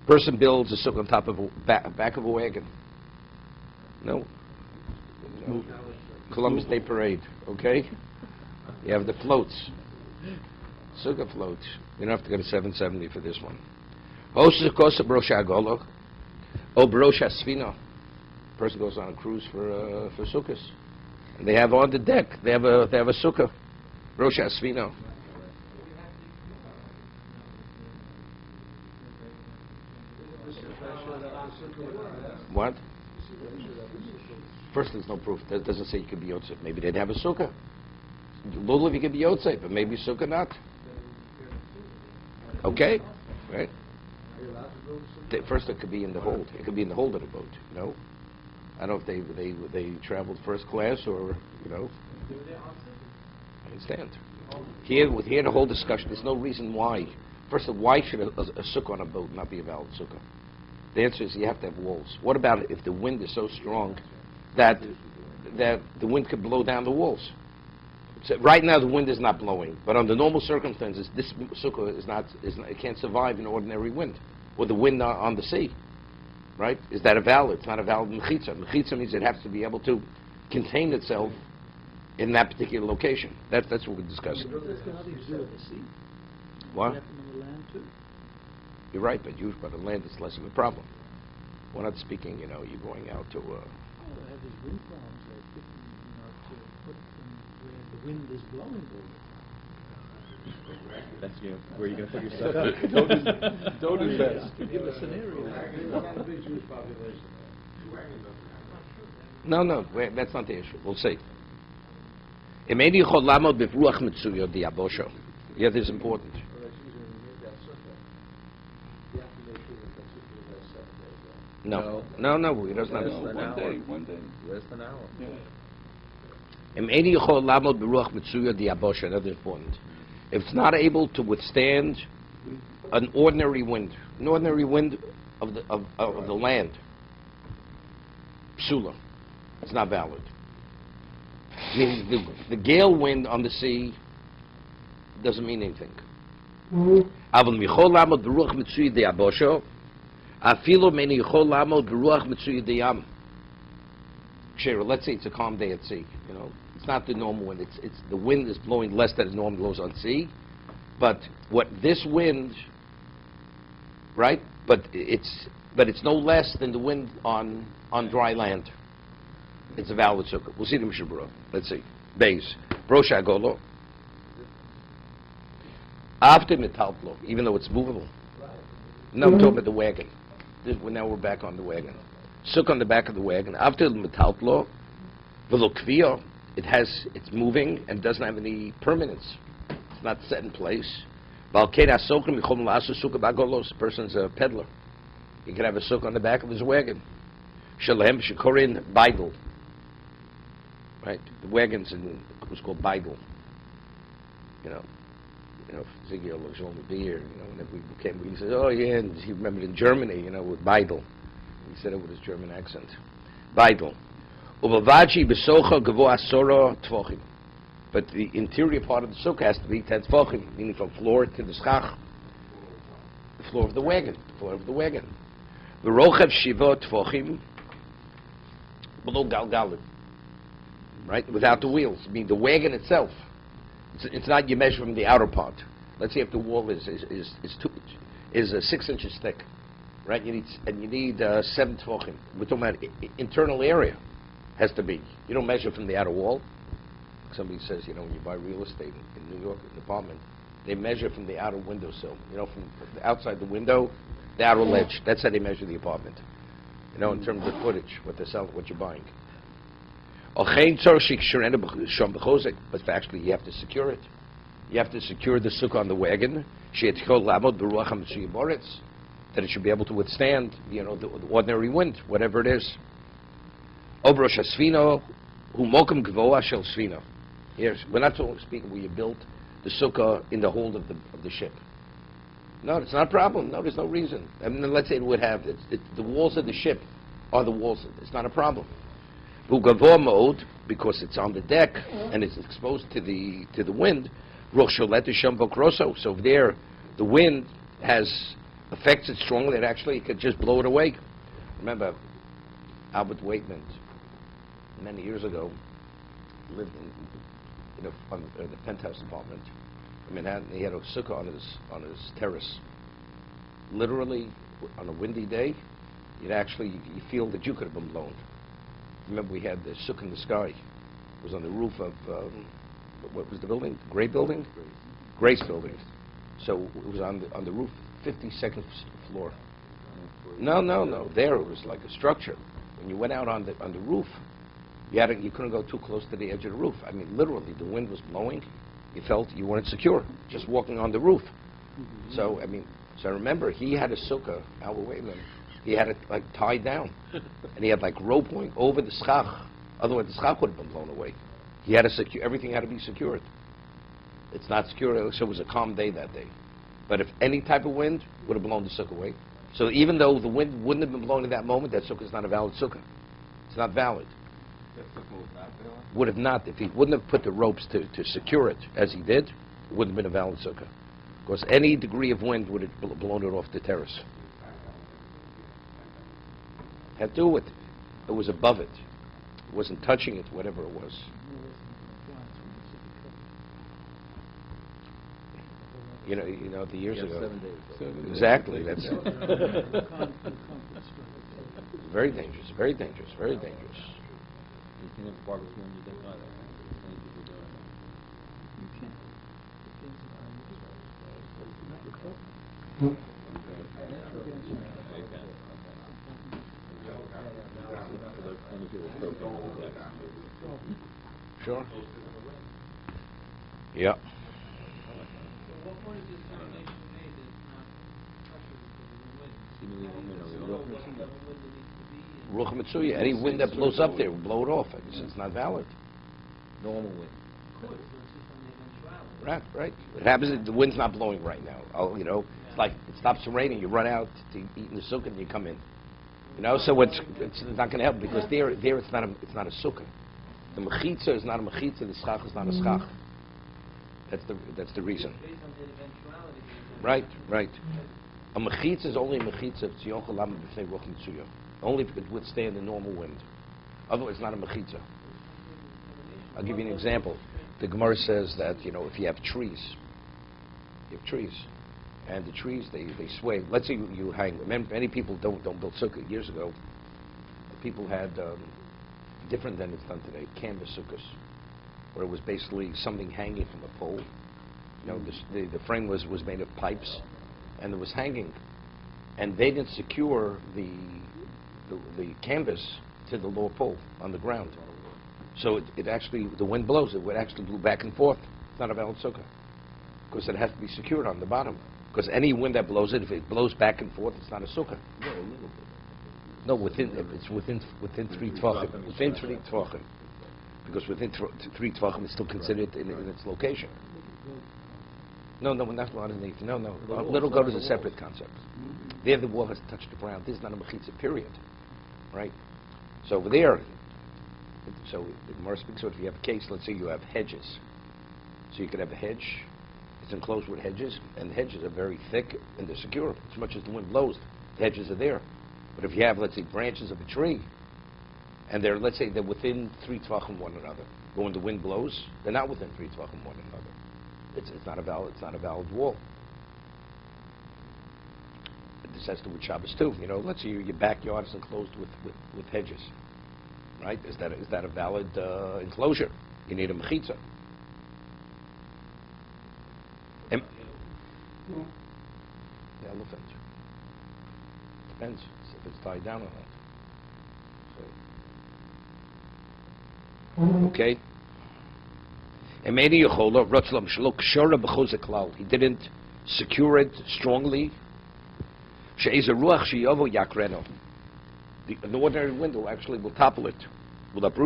Person builds a sukkah on top of a back of a wagon. No. Columbus Day Parade, okay? You have the floats. Sukkah floats. You don't have to go to 770 for this one. Saragossa Brosha Agolo. Brosha Svino. Person goes on a cruise for sukkahs. And they have on the deck, they have a sukkah. Brosha Svino. What? First, there's no proof. That doesn't say you could be Yosef. Maybe they'd have a sukkah. Lulav, you could be Yosef, but maybe sukkah not. Okay? Right? First, it could be in the hold. It could be in the hold of the boat. You know? I don't know if they traveled first class or, you know. I understand. Here, the whole discussion, there's no reason why. First of all, why should a sukkah on a boat not be a valid sukkah? The answer is you have to have walls. What about if the wind is so strong that the wind could blow down the walls? So right now the wind is not blowing, but under normal circumstances, this sukkah it can't survive an ordinary wind, or the wind on the sea. Right? Is that a valid? It's not a valid mechitza. Mechitza means it has to be able to contain itself in that particular location. That's what we're discussing. What? You're right, but on land it's less of a problem. We're not speaking, you know, you're going out to... They have these wind farms, they put them, to put them where the wind is blowing. That's where you're going to put yourself. Don't invest. To give a scenario. No, that's not the issue. We'll see. Yeah, this is important. No, he doesn't have One day. Less than an hour. That's important. If it's not able to withstand an ordinary wind of the land, psula, it's not valid. Meaning the gale wind on the sea doesn't mean anything. Let's say it's a calm day at sea, you know. It's not the normal wind. It's the wind is blowing less than it normally blows on sea. But what this wind, right? But it's no less than the wind on dry land. It's a valid sukkah. We'll see the Mishna Berura. Let's see. Beis. Brosha Golo. After metalplo, even though it's movable. No, I'm talking about the wagon. Now we're back on the wagon. Sukkah on the back of the wagon. After the metalplo, velo kvio, it's moving and doesn't have any permanence. It's not set in place. The person's a peddler. He can have a sukkah on the back of his wagon. Shalem shekorin Bible. Right? The wagons was called Bible. You know, Ziggy looks only be here. You know, whenever we came, he said, "Oh yeah," and he remembered in Germany, you know, with Bible. He said it with his German accent. Bible. But the interior part of the sukkah has to be 10 tefachim, meaning from floor to the schach, the floor of the wagon, The rochev shiva tefachim below galgalim, right, without the wheels. I mean, the wagon itself. It's not you measure from the outer part. Let's say if the wall is 6 inches thick, right? You need 7 tefachim. We're talking about internal area. Has to be. You don't measure from the outer wall. Somebody says, you know, when you buy real estate in New York, an apartment, they measure from the outer windowsill. You know, from the outside the window, the outer ledge. That's how they measure the apartment. You know, in terms of footage, what they're selling, what you're buying. But actually, you have to secure it. You have to secure the sukkah on the wagon. That it should be able to withstand, you know, the ordinary wind, whatever it is. Yes, we're not speaking where you built the sukkah in the hold of the ship. No, it's not a problem. No, there's no reason. I mean, let's say it would have the walls of the ship are the walls. It's not a problem. Mode, because it's on the deck and it's exposed to the wind. So there, the wind has affects it strongly, that actually it could just blow it away. Remember, Albert Wakeman, many years ago, lived in the penthouse apartment in Manhattan. He had a sukkah on his terrace. Literally, on a windy day, you feel that you could have been blown. Remember, we had the sukkah in the sky. It was on the roof of what was the building? The Gray building? Grace building. So it was on the roof, 52nd floor. No. There it was like a structure. When you went out on the roof, you couldn't go too close to the edge of the roof. I mean, literally, the wind was blowing. You felt you weren't secure just walking on the roof. So I remember he had a sukkah, Albert Wakeman. He had it like tied down, and he had like rope going over the schach. Otherwise, the schach would have been blown away. He had to everything had to be secured. It's not secure, so it was a calm day that day. But if any type of wind would have blown the sukkah away. So even though the wind wouldn't have been blowing at that moment, that sukkah is not a valid sukkah. It's not valid. That sukkah was not valid? Would have not. If he wouldn't have put the ropes to secure it, as he did, it wouldn't have been a valid sukkah. Because any degree of wind would have blown it off the terrace. Had to do with it. It was above it. It wasn't touching it, whatever it was. You know, the years ago. 7 days. Exactly. That's very dangerous. Very dangerous. Very dangerous. You think it's part of when you think about it. Many people do it. You can't. Sure. Yeah. Ruach Mitsuya. Any wind that blows up there will blow it off. It's not valid. Normal wind. Right. It happens that the wind's not blowing right now. It's like it stops raining. You run out to eat in the sukkah and you come in. So it's not going to help because there it's not a sukkah. The mechitza is not a mechitza. The schach is not a schach. That's the reason. Right. A mechitza is only a mechitza. Only if it could withstand the normal wind. Otherwise, it's not a mechitza. I'll give you an example. The Gemara says that if you have trees, and the trees they sway. Let's say you hang. Remember, many people don't build sukkah. Years ago, people had different than it's done today. Canvas sukkahs, where it was basically something hanging from a pole. The frame was made of pipes, and it was hanging, and they didn't secure the canvas to the lower pole on the ground. So it actually, the wind blows, it would actually blow back and forth. It's not a valid sukkah. Because it has to be secured on the bottom. Because any wind that blows it, if it blows back and forth, it's not a sukkah. Yeah, a little bit. No, it's within 3 tvachim. Within 3 tvachim. Because within 3 tvachim, it's still considered in its location. No, not underneath. No. Little goat is a separate concept. There the wall has touched the ground. This is not a mechitza, period. Right? So over there, so the Gemara speaks about if you have a case, let's say you have hedges. So you could have a hedge, it's enclosed with hedges, and the hedges are very thick and they're secure. As much as the wind blows, the hedges are there. But if you have, let's say, branches of a tree, and let's say they're within 3 tvachim one another, but when the wind blows, they're not within 3 tvachim one another. It's not a valid wall. This has to do with Shabbos too. Let's say your backyard is enclosed with hedges, right? Is that a valid enclosure? You need a mechitza. The elephant. Depends if it's tied down or not. So. Okay. He didn't secure it strongly. The ordinary window actually will topple it. That's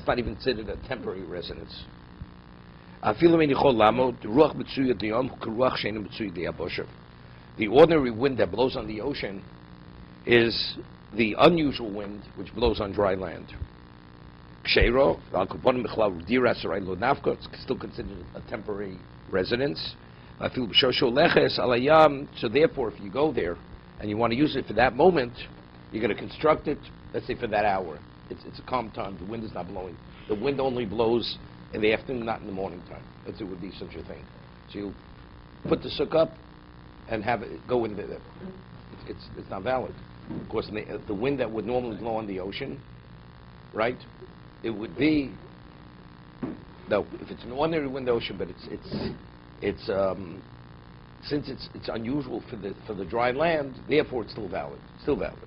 not even considered a temporary residence. The ordinary wind that blows on the ocean is the unusual wind which blows on dry land. It's still considered a temporary residence. So therefore, if you go there and you want to use it for that moment, you're going to construct it, let's say for that hour. It's a calm time. The wind is not blowing. The wind only blows in the afternoon, not in the morning time. It would be such a thing. So you put the sukkah up and have it go in there. It's not valid. Of course, the wind that would normally blow on the ocean, right? It would be, no, if it's an ordinary wind ocean, but it's since it's unusual for the dry land, therefore it's still valid. Still valid.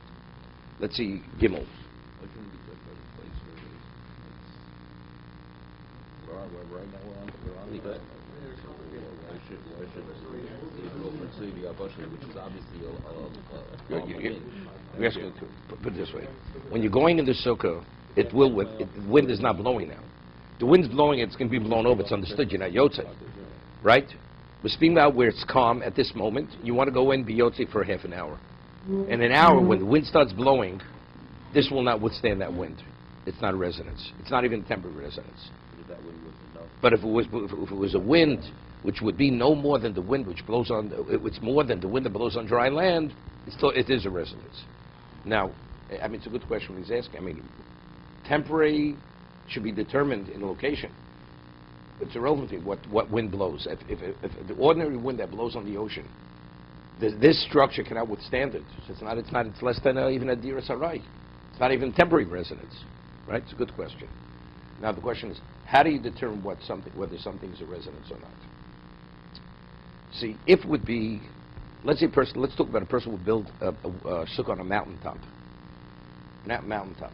Let's see, Gimel. Right now we're on the bed. Which is obviously put it this way: when you're going in the sukkah, wind is not blowing now. The wind's blowing; it's going to be blown over. It's understood. You're not yotze, right? We're speaking about where it's calm at this moment. You want to go in, be yotze for half an hour. In an hour, when the wind starts blowing, this will not withstand that wind. It's not a resonance. It's not even a temporary resonance. But if it was a wind which would be no more than the wind which blows on, it's more than the wind that blows on dry land, it is a resonance. Now, I mean, it's a good question when he's asking. I mean, temporary should be determined in location. It's irrelevant to what wind blows. If the ordinary wind that blows on the ocean, this structure cannot withstand it. So it's less than even a dira sarai. It's not even temporary resonance, right? It's a good question. Now the question is, how do you determine whether something is a resonance or not? See, if it would be, let's talk about a person who would build a sukkah on a mountaintop. Mountaintop.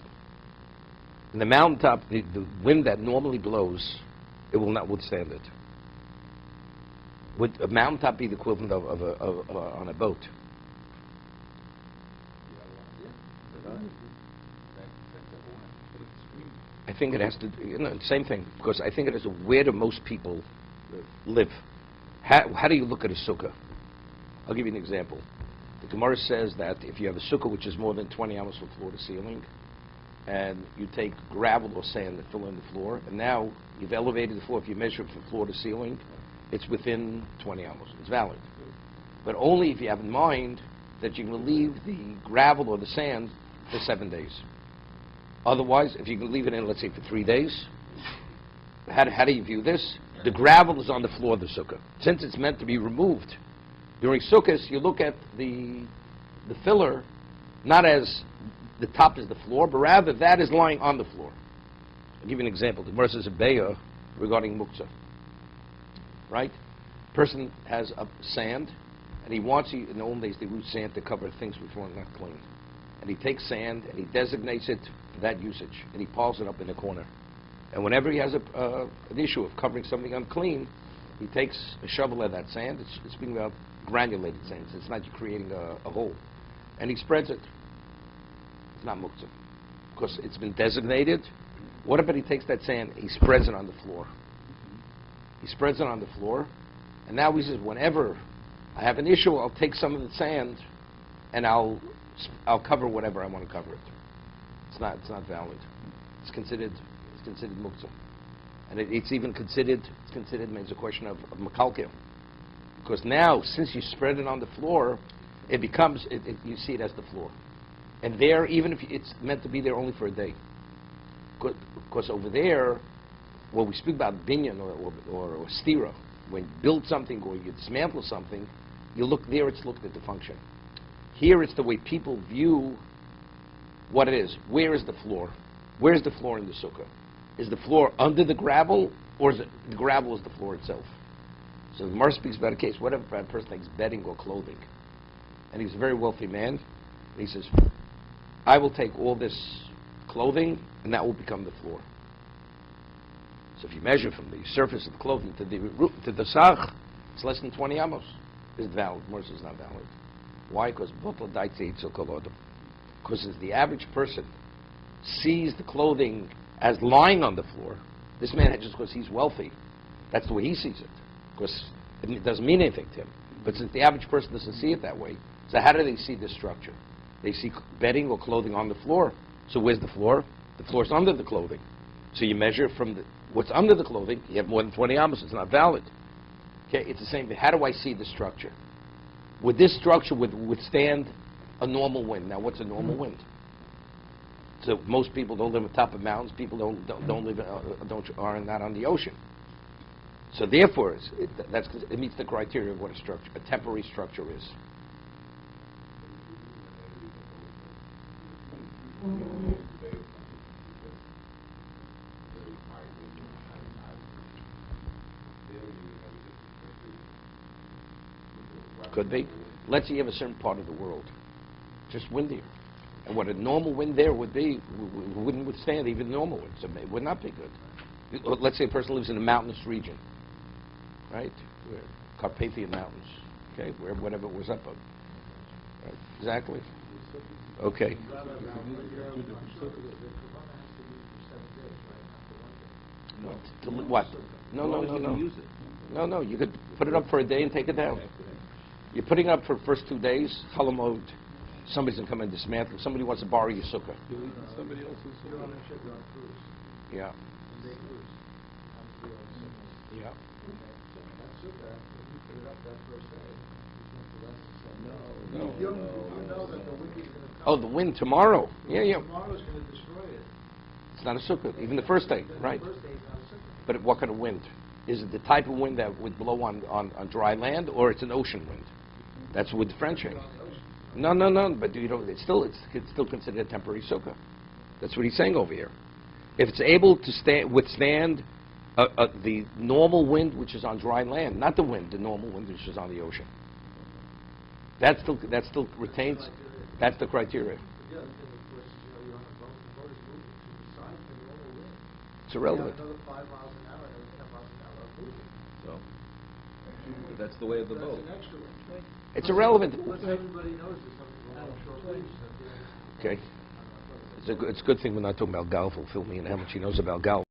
In the mountaintop, the wind that normally blows, it will not withstand it. Would a mountaintop be the equivalent of on a boat? I think it has to, same thing, because I think it is where do most people live. How do you look at a sukkah? I'll give you an example. The Gemara says that if you have a sukkah which is more than 20 amos from floor to ceiling, and you take gravel or sand and fill in the floor, and now you've elevated the floor, if you measure it from floor to ceiling, it's within 20 amos. It's valid. But only if you have in mind that you can leave the gravel or the sand for 7 days. Otherwise, if you can leave it in, let's say, for 3 days, how do you view this? The gravel is on the floor of the sukkah. Since it's meant to be removed, during sukkahs, you look at the filler not as the top is the floor, but rather that is lying on the floor. I'll give you an example. The Gemara says a beya regarding muktzah. Right? Person has a sand, and he wants, in the old days, they used sand to cover things which were not clean. And he takes sand, and he designates it for that usage, and he piles it up in a corner. And whenever he has an issue of covering something unclean, he takes a shovel of that sand. It's being about granulated sand. It's not creating a hole. And he spreads it. It's not muktzah. Because it's been designated. What if he takes that sand, he spreads it on the floor? He spreads it on the floor, and now he says, whenever I have an issue, I'll take some of the sand, and I'll cover whatever I want to cover it. It's not valid. It's considered muktzah, and it's even considered means a question of makalkel, because now since you spread it on the floor, it becomes you see it as the floor, and there even if it's meant to be there only for a day, because over there. When we speak about binyan or stira, when you build something or you dismantle something, you look there, it's looked at the function. Here it's the way people view what it is. Where is the floor? Where is the floor in the sukkah? Is the floor under the gravel, or is it the gravel is the floor itself? So the Gemara speaks about a case. What if a person takes bedding or clothing, and he's a very wealthy man, and he says, I will take all this clothing, and that will become the floor. So if you measure from the surface of the clothing to the sach, it's less than 20 amos. Is it valid? Morris is not valid. Why? Because as the average person sees the clothing as lying on the floor, this man, just because he's wealthy, that's the way he sees it. Because it doesn't mean anything to him. But since the average person doesn't see it that way, so how do they see this structure? They see bedding or clothing on the floor. So where's the floor? The floor's under the clothing. So you measure from what's under the clothing, you have more than 20 amos, it's not valid. Okay, it's the same thing. How do I see the structure? Would this structure withstand a normal wind? Now, what's a normal wind? So most people don't live on top of mountains. People are not on the ocean. So therefore, it meets the criteria of what a temporary structure is. Could be. Let's say you have a certain part of the world, just windier. And what a normal wind there would be, wouldn't withstand even normal winds. It would not be good. Let's say a person lives in a mountainous region, right? Where Carpathian Mountains, okay, where whatever it was up of. Right? Exactly. Okay. What? No, you could put it up for a day and take it down. You're putting it up for the first 2 days, Halamod. Somebody's going to come and dismantle. Somebody wants to borrow your sukkah. Somebody else's sukkah. Yeah. Yeah. Oh, the wind tomorrow. Yeah. Tomorrow's going to destroy it. It's not a sukkah, even the first day, right? But what kind of wind? Is it the type of wind that would blow on dry land, or it's an ocean wind? That's what differentiates. No. But it's still considered a temporary sukkah. That's what he's saying over here. If it's able to withstand the normal wind which is on dry land, not the normal wind which is on the ocean. That still retains. That's the criteria. It's irrelevant. So, that's the way of the boat. It's irrelevant. Everybody knows there's something wrong with shore breeze. Okay. It's a good thing we're not talking about golf. Will fill me in how much he knows about golf.